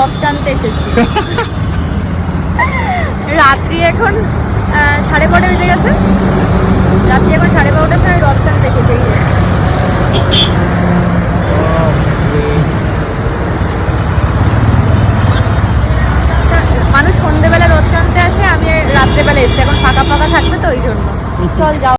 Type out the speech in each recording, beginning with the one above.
রথ টানতে এসেছি। রাত্রি এখন 12:30 বেজে গেছে। রাত্রি এখন 12:30টার সময় রথ টানতে এসেছি। মানুষ সন্ধ্যেবেলা রথ টানতে আসে, আমি রাত্রেবেলা এসেছি। এখন ফাঁকা ফাঁকা থাকবে তো ওই জন্য। চল যাও।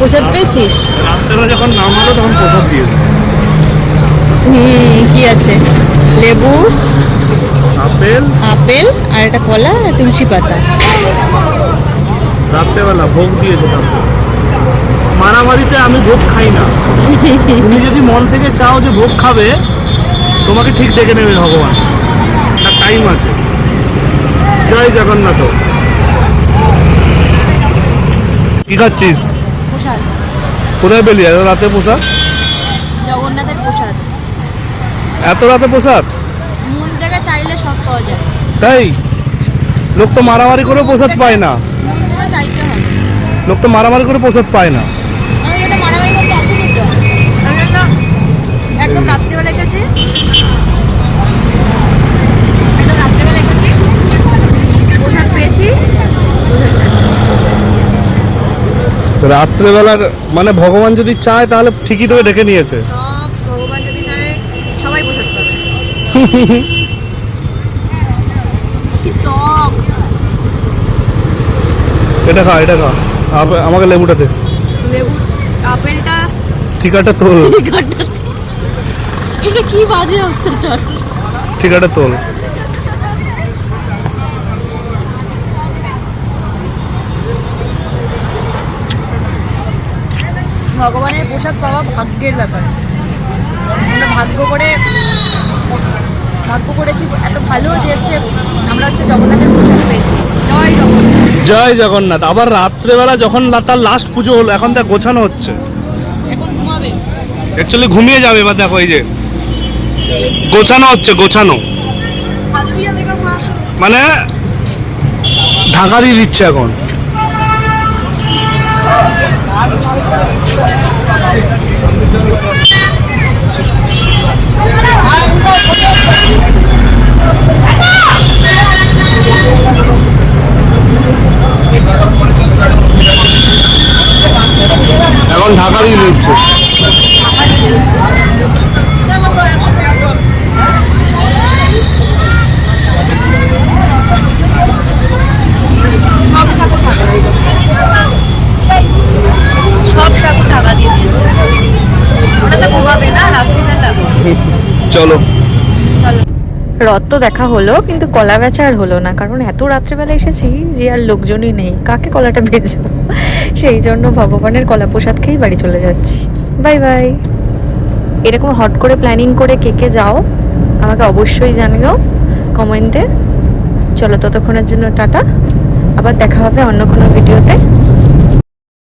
প্রসাদ পেয়েছিস? রাত্রেবেলা যখন নামালো তখন প্রসাদ দিয়েছে। কি আছে? লেবু, আপেল আপেল আর একটা কলা, তুলসী পাতা। রাত্রেবেলা ভোগ দিয়েছে। তারপর মারামারিতে আমি ভোগ খাই না। তুমি যদি মন থেকে চাও যে ভোগ খাবে, তোমাকে ঠিক ডেকে নেবে ভগবান, তার টাইম আছে। জয় জগন্নাথ। কি খাচ্ছিস? প্রসাদ। কোথায় পেলি এত রাতে প্রসাদ? জগন্নাথের প্রসাদ। এত রাতে প্রসাদ? মন জায়গায় চাইলে সব পাওয়া যায়। তাই? লোক তো মারামারি করে প্রসাদ পায় না। চাইতে হবে। লোক তো মারামারি করে প্রসাদ পায় না। আমি এটা মারামারি করতে আসিনি তো। আমি একদম রাত্রিবেলা এসেছি। একদম রাত্রিবেলা এসেছি, প্রসাদ পেয়েছি। তো রাত্রেবেলার মানে ভগবান যদি চায় তাহলে ঠিকই তো ডেকে নিয়েছে। সব ভগবান যদি চায় সবাই প্রসাদ পাবে। কি টক! এটা খা, এটা খা। আমাকে লেবুটা দে। লেবু, আপেলটা, স্টিকারটা তোল। এটা কি বাজে অত্যাচার! স্টিকারটা তোল। ভগবানের প্রসাদ পাওয়া ভাগ্যের ব্যাপার। আমরা ভাগ্য করেছি এত ভালো যে হচ্ছে আমরা হচ্ছে জগন্নাথের প্রসাদ পেয়েছি। জয় জগন্নাথ। জয় জগন্নাথ। আবার রাত্রেবেলা যখন তার লাস্ট পুজো হলো, এখন তা গোছানো হচ্ছে। এখন ঘুমাবে। অ্যাকচুয়ালি ঘুমিয়ে যাবে। এবার দেখো এই যে গোছানো হচ্ছে, গোছানো মানে ঢাকা দিয়ে দিচ্ছে এখন। এখন ঢাকা দিয়ে দিচ্ছে। সব ঠাকুর ঢাকা দিয়ে দিয়েছে। ওটা তো ঘুমাবে না রাত্রিবেলা। চলো। রথ তো দেখা হলো, কিন্তু কলা বেচা আর হলো না, কারণ এত রাত্রেবেলা এসেছি যে আর লোকজনই নেই, কাকে কলাটা বেচবো। সেই জন্য ভগবানের কলা প্রসাদ খেয়েই বাড়ি চলে যাচ্ছি। Bye bye. এরকম হট করে প্ল্যানিং করে কে কে যাও আমাকে অবশ্যই জানিও কমেন্টে। চলো ততক্ষণের জন্য টাটা, আবার দেখা হবে অন্য কোনো ভিডিওতে।